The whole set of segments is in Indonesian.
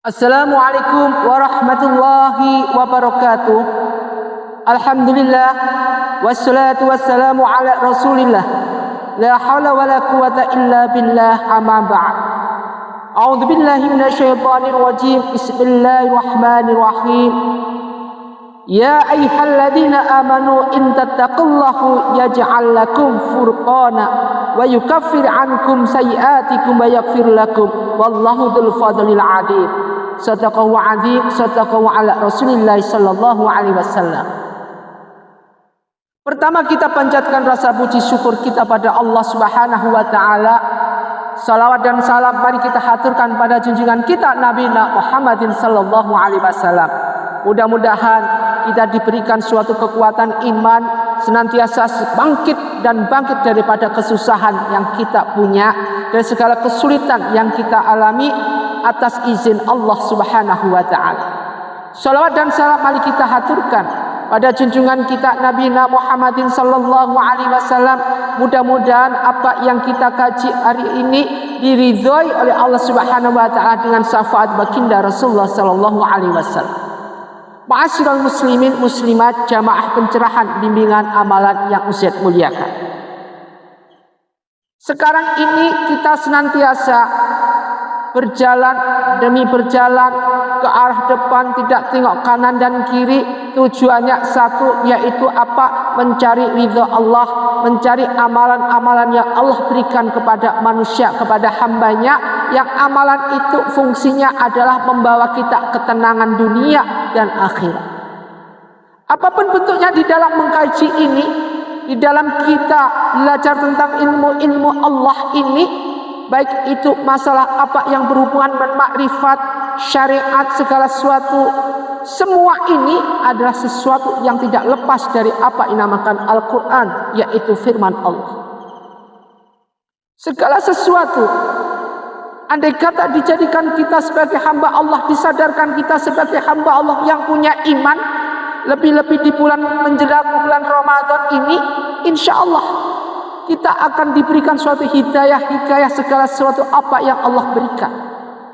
Assalamualaikum warahmatullahi wabarakatuh. Alhamdulillah wassalatu wassalamu ala Rasulillah. La haula wala quwata illa billah, amma ba'd. A'udzu billahi minasyaitonir rajim. Bismillahirrahmanirrahim. Ya ayyuhalladzina amanu in tattaqullaha yaj'al lakum furqana wa yukaffir 'ankum sayyi'atikum wa yaghfir lakum wallahu dzul fadlil 'adzim. Sadaqallahu 'adzim, sadaqallahu ala Rasulillah sallallahu alaihi wasallam. Pertama, kita panjatkan rasa puji syukur kita pada Allah Subhanahu wa taala. Salawat dan salam mari kita haturkan pada junjungan kita Nabi Muhammadin sallallahu alaihi wasallam. Mudah-mudahan kita diberikan suatu kekuatan iman, senantiasa bangkit daripada kesusahan yang kita punya, dari segala kesulitan yang kita alami atas izin Allah Subhanahu wa taala. Salawat dan salam mari kita haturkan pada junjungan kita Nabi Muhammadin sallallahu alaihi wasallam. Mudah-mudahan apa yang kita kaji hari ini diridhoi oleh Allah Subhanahu wa taala dengan syafaat baginda Rasulullah sallallahu alaihi wasallam. Ma'asyiral muslimin muslimat, jamaah pencerahan bimbingan amalan yang Ustaz muliakan. Sekarang ini kita senantiasa berjalan demi berjalan ke arah depan, tidak tengok kanan dan kiri. Tujuannya satu, yaitu apa? Mencari ridha Allah, mencari amalan-amalan yang Allah berikan kepada manusia, kepada hambanya, yang amalan itu fungsinya adalah membawa kita ketenangan dunia dan akhirat. Apapun bentuknya di dalam mengkaji ini, di dalam kita belajar tentang ilmu-ilmu Allah ini, baik itu masalah apa yang berhubungan dengan makrifat, syariat, segala sesuatu, semua ini adalah sesuatu yang tidak lepas dari apa yang dinamakan Al-Quran, yaitu firman Allah. Segala sesuatu, andai kata dijadikan kita sebagai hamba Allah, disadarkan kita sebagai hamba Allah yang punya iman, lebih-lebih di bulan menjelang bulan Ramadan ini, insya Allah kita akan diberikan suatu hidayah segala sesuatu apa yang Allah berikan.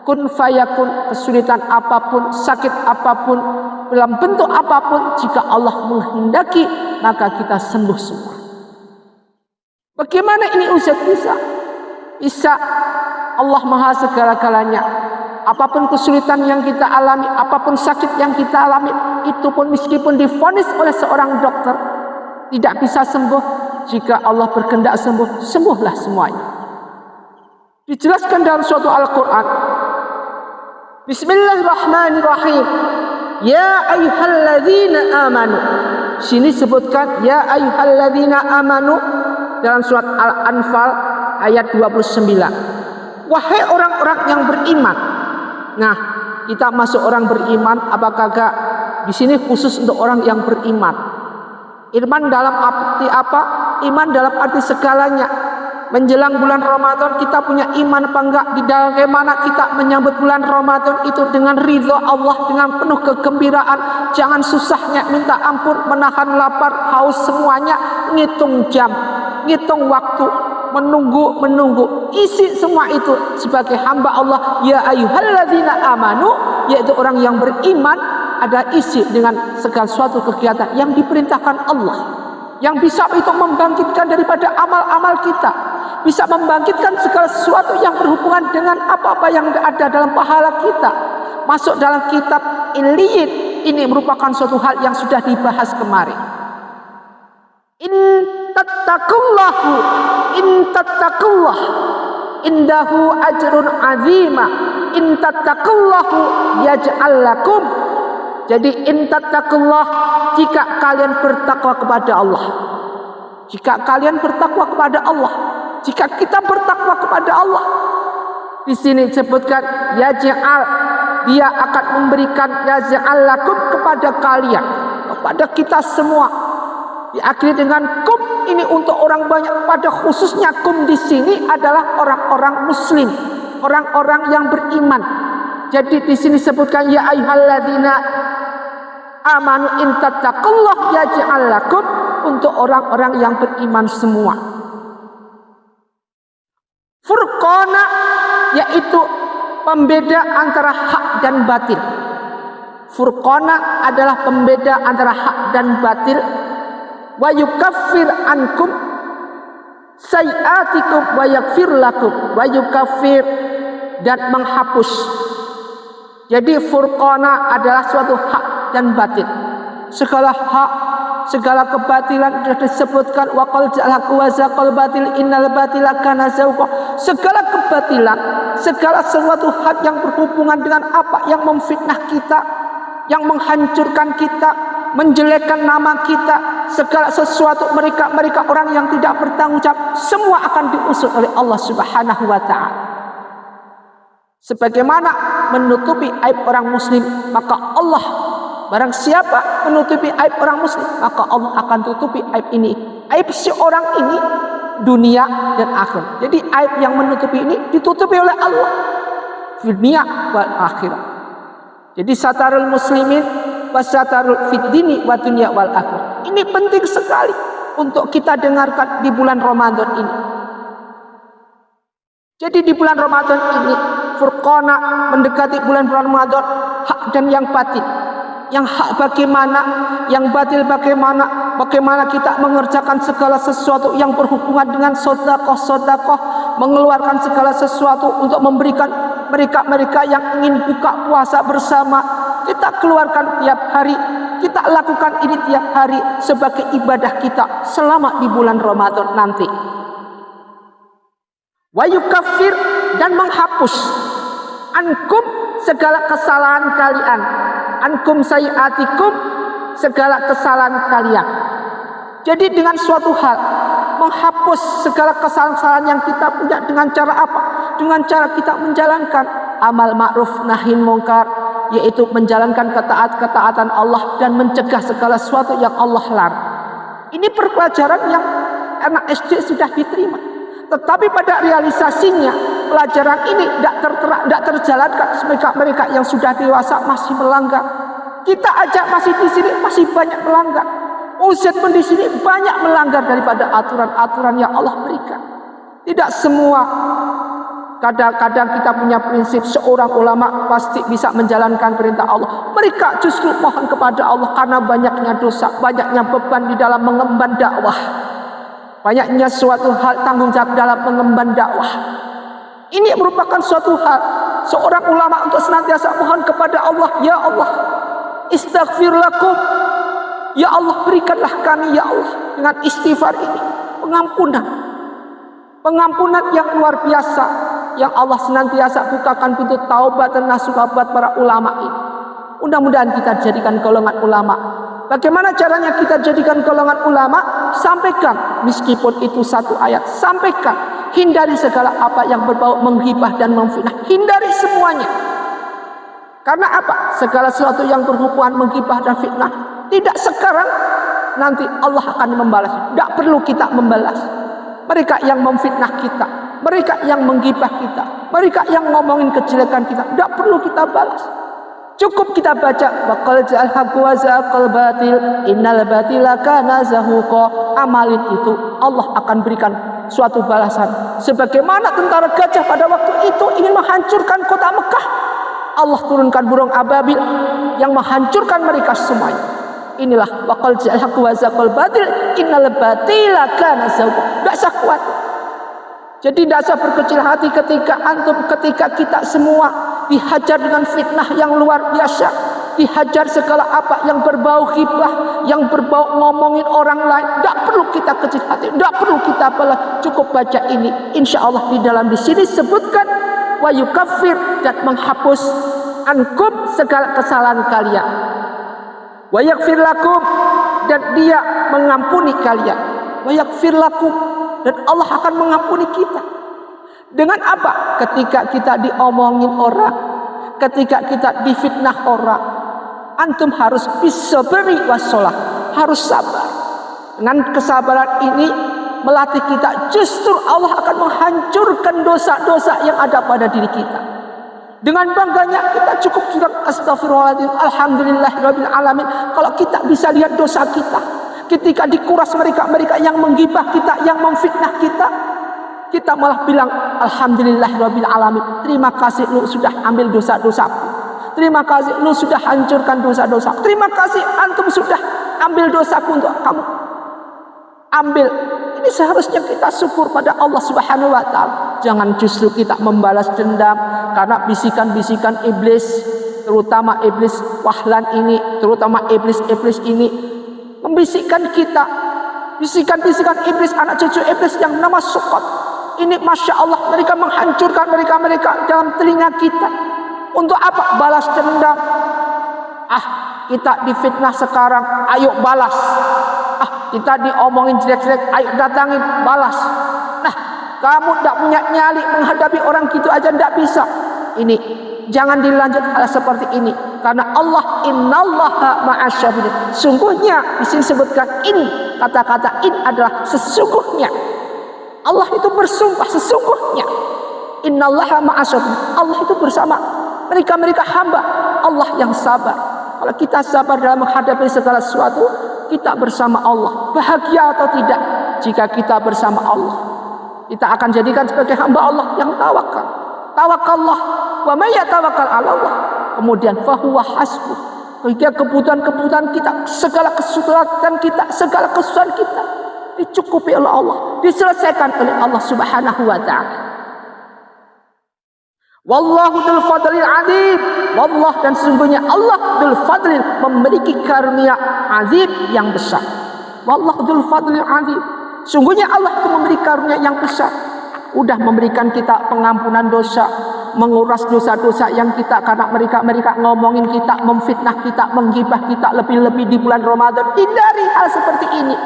Kun fayakun, kesulitan apapun, sakit apapun, dalam bentuk apapun, jika Allah menghendaki maka kita sembuh semua. Bagaimana ini Ustaz bisa? Allah maha segala-galanya. Apapun kesulitan yang kita alami, apapun sakit yang kita alami, itu pun meskipun divonis oleh seorang dokter tidak bisa sembuh, jika Allah berkehendak sembuh, sembuhlah semuanya. Dijelaskan dalam suatu Al-Quran. Bismillahirrahmanirrahim. Ya ayyuhalladzina amanu. Sini sebutkan ya ayyuhalladzina amanu dalam surat Al-Anfal ayat 29. Wahai orang-orang yang beriman. Nah, kita masuk orang beriman, apakah di sini khusus untuk orang yang beriman? Iman dalam arti apa? Iman dalam arti segalanya. Menjelang bulan Ramadan kita punya iman apa enggak? Di dalam bagaimana kita menyambut bulan Ramadan itu dengan ridha Allah, dengan penuh kegembiraan. Jangan susahnya minta ampun, menahan lapar, haus, semuanya. Ngitung jam, ngitung waktu, menunggu. Isi semua itu sebagai hamba Allah. Ya ayyuhalladzina amanu, yaitu orang yang beriman, ada isi dengan segala suatu kegiatan yang diperintahkan Allah, yang bisa itu membangkitkan daripada amal-amal kita, bisa membangkitkan segala sesuatu yang berhubungan dengan apa-apa yang ada dalam pahala kita. Masuk dalam kitab Illiyin, ini merupakan suatu hal yang sudah dibahas kemarin. In tattaqullah indahu ajrun azima. In tattaqullahu yaj'al lakum. Jadi in tattaqullah, jika kalian bertakwa kepada Allah. Jika kalian bertakwa kepada Allah, jika kita bertakwa kepada Allah, di sini disebutkan yaj'al, dia akan memberikan yaj'al lakum kepada kalian, kepada kita semua. Diakhiri dengan kum, ini untuk orang banyak, pada khususnya kum di sini adalah orang-orang muslim, orang-orang yang beriman. Jadi di sini disebutkan ya ayyuhalladzina amanu in tattaqullah yaj'al lakum, untuk orang-orang yang beriman semua. Furqana, yaitu pembeda antara hak dan batil. Furqana adalah pembeda antara hak dan batil. Wa yukaffir ankum sayiatikum wa yaghfir lakum. Wa yukaffir, dan menghapus. Jadi furqana adalah suatu hak dan batil. Segala hak, segala kebatilan sudah disebutkan. Wa qal ja'alhaqqu wa zaqal batil innal batila kana zahuqa. Segala kebatilan, segala sesuatu hak yang berhubungan dengan apa yang memfitnah kita, yang menghancurkan kita, menjelekkan nama kita, segala sesuatu mereka orang yang tidak bertanggung jawab, semua akan diusut oleh Allah Subhanahu wa taala. Sebagaimana menutupi aib orang muslim, maka Allah, barang siapa menutupi aib orang muslim, maka Allah akan tutupi aib ini, aib si orang ini, dunia dan akhirat. Jadi aib yang menutupi ini ditutupi oleh Allah, dunia wal akhirat. Jadi satarul muslimin wasatarul fid dini wa dunya wal akhirat. Ini penting sekali untuk kita dengarkan di bulan Ramadan ini. Jadi di bulan Ramadan ini, furqana mendekati bulan Ramadan, hak dan yang batil. Yang hak bagaimana, yang batil bagaimana, bagaimana kita mengerjakan segala sesuatu yang berhubungan dengan sedekah, mengeluarkan segala sesuatu untuk memberikan mereka yang ingin buka puasa bersama. Kita keluarkan tiap hari, kita lakukan ini tiap hari sebagai ibadah kita selama di bulan Ramadan nanti. Wa yukaffir, dan menghapus ankum segala kesalahan kalian, ankum sayiatikum segala kesalahan kalian. Jadi dengan suatu hal menghapus segala kesalahan yang kita punya dengan cara apa? Dengan cara kita menjalankan amal ma'ruf nahi munkar, yaitu menjalankan ketaatan Allah dan mencegah segala sesuatu yang Allah larang. Ini pelajaran yang anak SD sudah diterima. Tetapi pada realisasinya pelajaran ini tidak terjalankan. Mereka yang sudah dewasa masih melanggar. Kita aja masih di sini masih banyak melanggar. Ustaz pun di sini banyak melanggar daripada aturan-aturan yang Allah berikan. Tidak semua. Kadang-kadang kita punya prinsip seorang ulama pasti bisa menjalankan perintah Allah. Mereka justru mohon kepada Allah karena banyaknya dosa, banyaknya beban di dalam mengemban dakwah. Banyaknya suatu hal tanggung jawab dalam mengemban dakwah. Ini merupakan suatu hal seorang ulama untuk senantiasa mohon kepada Allah, ya Allah, istaghfir lakum, ya Allah berikanlah kami ya Allah dengan istighfar ini pengampunan yang luar biasa yang Allah senantiasa bukakan pintu taubat dan nasuha buat para ulama ini. Mudah-mudahan kita jadikan golongan ulama. Bagaimana caranya kita jadikan golongan ulama? Sampaikan, meskipun itu satu ayat. Sampaikan, hindari segala apa yang berbau menghibah dan memfitnah. Hindari semuanya. Karena apa? Segala sesuatu yang berhubungan menghibah dan fitnah, tidak sekarang, nanti Allah akan membalas. Tidak perlu kita membalas. Mereka yang memfitnah kita, mereka yang menghibah kita, mereka yang ngomongin kejelekan kita, tidak perlu kita balas. Cukup kita baca waqal ja'alhaqqu wa zaqal batil innal batila kana zahuqa. Amalin itu Allah akan berikan suatu balasan. Sebagaimana tentara gajah pada waktu itu ingin menghancurkan kota Mekah, Allah turunkan burung ababil yang menghancurkan mereka semuanya. Inilah waqal ja'alhaqqu wa zaqal batil innal batila kana zahuqa. Tidak usah khawatir. Jadi tidak usah berkecil hati ketika kita semua dihajar dengan fitnah yang luar biasa, dihajar segala apa yang berbau ghibah, yang berbau ngomongin orang lain. Tidak perlu kita kecil hati, tidak perlu kita balas. Cukup baca ini, insya Allah di dalam di sini sebutkan wa yukaffir, dan menghapus ankum segala kesalahan kalian, wa yaghfir lakum, dan dia mengampuni kalian, wa yaghfir lakum, dan Allah akan mengampuni kita. Dengan apa? Ketika kita diomongin orang, ketika kita difitnah orang, antum harus bisa beri wassalah, harus sabar. Dengan kesabaran ini melatih kita, justru Allah akan menghancurkan dosa-dosa yang ada pada diri kita. Dengan bangganya kita cukup bilang astagfirullahaladzim, alhamdulillahirabbil alamin. Kalau kita bisa lihat dosa kita ketika dikuras mereka yang menggibah kita, yang memfitnah kita, Kita malah bilang alhamdulillahirabbil alamin. Terima kasih lu sudah ambil dosa-dosaku. Terima kasih lu sudah hancurkan dosa-dosa. Terima kasih antum sudah ambil dosaku untuk kamu ambil. Ini seharusnya kita syukur pada Allah Subhanahu wa taala. Jangan justru kita membalas dendam karena bisikan-bisikan iblis, terutama iblis wahlan ini, terutama iblis-iblis ini membisikkan kita. Bisikan-bisikan iblis, anak cucu iblis yang nama Suqat. Ini Masya Allah, mereka menghancurkan mereka dalam telinga kita. Untuk apa? Balas dendam. Kita difitnah sekarang, ayo balas. Kita diomongin jelek-jelek, ayo datangin, balas. Nah, kamu tidak punya nyali menghadapi orang gitu aja tidak bisa. Ini jangan dilanjut hal seperti ini, karena Allah innallaha ma'asyabirin. Sungguhnya di sini sebutkan in, kata-kata in adalah sesungguhnya. Allah itu bersumpah sesungguhnya. Innallaha ma'asyabirin. Allah itu bersama mereka hamba Allah yang sabar. Kalau kita sabar dalam menghadapi segala sesuatu, kita bersama Allah. Bahagia atau tidak jika kita bersama Allah? Kita akan jadikan sebagai hamba Allah yang tawakal. Tawakallah wa may yatawakkal 'ala Allah. Kemudian fahuwa hasbuh. Ketika kebutuhan-kebutuhan kita, segala kesulitan kita, segala kesusahan kita dicukupi oleh Allah, diselesaikan oleh Allah Subhanahu wa taala. Wallahu dzul fadlil 'adzim. Wallah, dan sesungguhnya Allah dzul fadlil, memiliki karunia azim yang besar. Wallahu dzul fadlil 'adzim. Sungguhnya Allah itu memiliki karunia yang besar. Udah memberikan kita pengampunan dosa, menguras dosa-dosa yang kita, karena mereka ngomongin kita, memfitnah kita, menggibah kita, lebih-lebih di bulan Ramadan. Hindari hal seperti ini.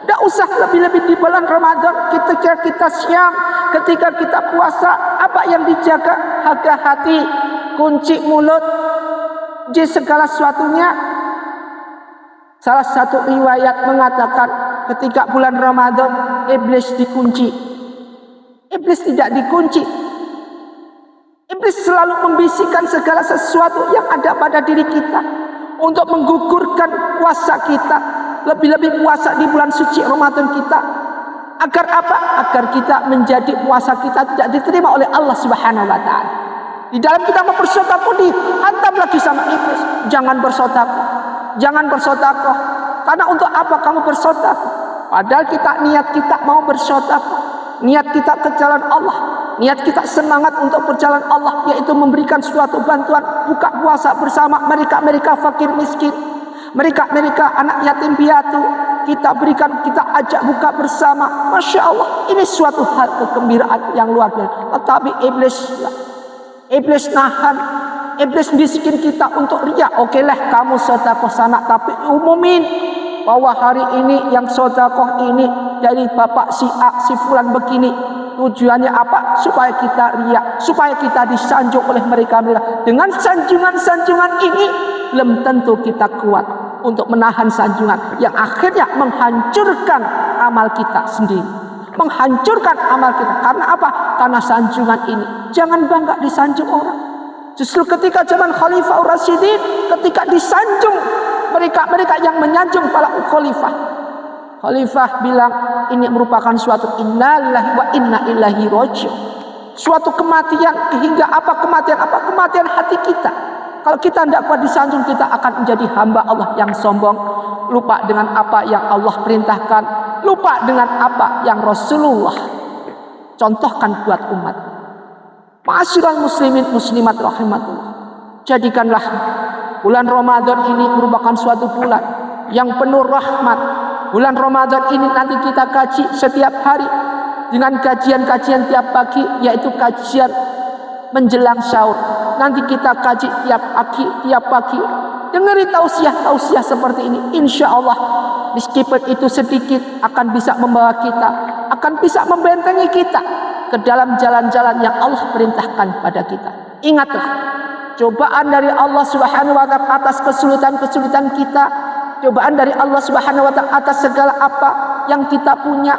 Tidak usah lebih-lebih di bulan Ramadan. Ketika kita siam, ketika kita puasa, apa yang dijaga? Harga hati, kunci mulut, di segala sesuatunya. Salah satu riwayat mengatakan ketika bulan Ramadan iblis dikunci. Iblis tidak dikunci. Iblis selalu membisikkan segala sesuatu yang ada pada diri kita untuk menggugurkan puasa kita. Lebih-lebih puasa di bulan suci Ramadan kita. Agar apa? Agar kita menjadi puasa kita tidak diterima oleh Allah Subhanahu wa taala. Di dalam kita bersedekah dihantam lagi sama iblis. Jangan bersedekah. Jangan bersedekah. Karena untuk apa kamu bersedekah? Padahal niat kita mau bersedekah. Niat kita ke jalan Allah. Niat kita semangat untuk berjalan Allah, yaitu memberikan suatu bantuan, buka puasa bersama mereka fakir miskin. Mereka anak yatim piatu, kita berikan, kita ajak buka bersama. Masya Allah, ini suatu hal kegembiraan yang luar biasa. Tetapi iblis nahan, iblis bisikin kita untuk riya. Oke lah, kamu sedekah sana, tapi umumin bahwa hari ini yang sedekah ini dari bapak si A, si fulan begini. Tujuannya apa? Supaya kita riya, supaya kita disanjung oleh mereka. Dengan sanjungan-sanjungan ini belum tentu kita kuat untuk menahan sanjungan yang akhirnya menghancurkan amal kita sendiri, menghancurkan amal kita. Karena apa? Karena sanjungan ini. Jangan bangga disanjung orang. Justru ketika zaman Khalifah Rasyidin, ketika disanjung mereka yang menyanjung para khalifah, Khalifah bilang ini merupakan suatu innalillahi wa inna ilaihi raji'un. Suatu kematian, hingga apa kematian? Apa kematian hati kita? Kalau kita tidak kuat disanjung, kita akan menjadi hamba Allah yang sombong, lupa dengan apa yang Allah perintahkan, lupa dengan apa yang Rasulullah contohkan buat umat. Ma'asyiral muslimin muslimat rahimatullah. Jadikanlah bulan Ramadan ini merupakan suatu bulan yang penuh rahmat. Bulan Ramadan ini nanti kita kaji setiap hari dengan kajian-kajian tiap pagi, yaitu kajian menjelang sahur. Nanti kita kaji tiap pagi. Dengerin tausiah seperti ini. Insya Allah meskipun itu sedikit akan bisa membawa kita, akan bisa membentengi kita ke dalam jalan-jalan yang Allah perintahkan pada kita. Ingatlah, cobaan dari Allah Subhanahu wa taala atas kesulitan-kesulitan kita. Cobaan dari Allah Subhanahu wa taala atas segala apa yang kita punya,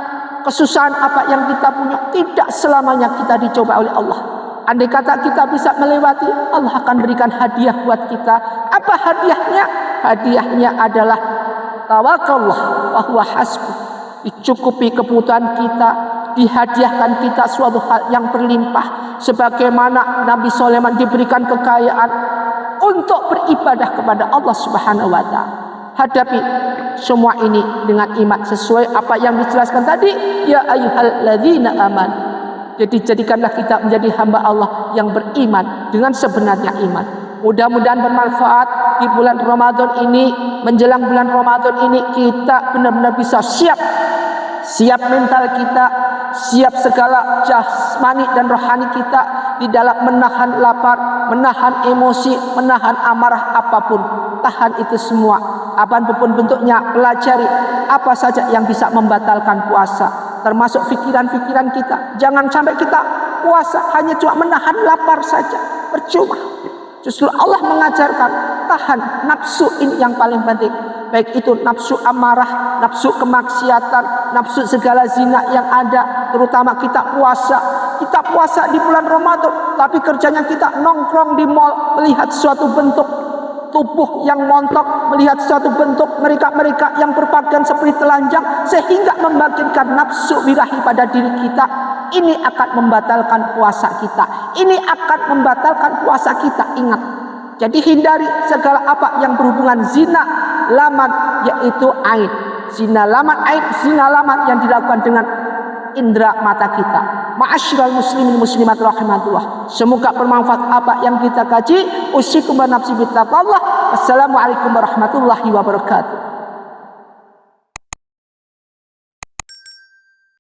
kesusahan apa yang kita punya, tidak selamanya kita dicoba oleh Allah. Andai kata kita bisa melewati, Allah akan berikan hadiah buat kita. Apa hadiahnya? Hadiahnya adalah tawakallah wa huwa hasbuh. Dicukupi kebutuhan kita, dihadiahkan kita suatu hal yang berlimpah, sebagaimana Nabi Sulaiman diberikan kekayaan untuk beribadah kepada Allah Subhanahu wa taala. Hadapi semua ini dengan iman sesuai apa yang dijelaskan tadi, ya ayyuhalladzina amanu. Jadi jadikanlah kita menjadi hamba Allah yang beriman dengan sebenarnya iman. Mudah-mudahan bermanfaat di bulan Ramadan ini, menjelang bulan Ramadan ini kita benar-benar bisa siap mental kita, siap segala jasmani dan rohani kita di dalam menahan lapar, menahan emosi, menahan amarah apapun. Tahan itu semua, apapun bentuknya. Pelajari apa saja yang bisa membatalkan puasa, termasuk pikiran-pikiran kita. Jangan sampai kita puasa hanya cuma menahan lapar saja, percuma. Justru Allah mengajarkan tahan nafsu, ini yang paling penting. Baik itu nafsu amarah, nafsu kemaksiatan, nafsu segala zina yang ada. Terutama kita puasa di bulan Ramadan, tapi kerjanya kita nongkrong di mal, melihat suatu bentuk tubuh yang montok, melihat suatu bentuk mereka-mereka yang berpakaian seperti telanjang, sehingga membangkitkan nafsu birahi pada diri kita. Ini akan membatalkan puasa kita. Ini akan membatalkan puasa kita. Ingat. Jadi hindari segala apa yang berhubungan zina laman, yaitu ain. Zina laman ain, zina laman yang dilakukan dengan indera mata kita. Ma'asyiral muslimin muslimat rahimatullah. Semoga bermanfaat apa yang kita kaji. Usikum wa nafsi bittaqwallah. Wassalamualaikum warahmatullahi wabarakatuh.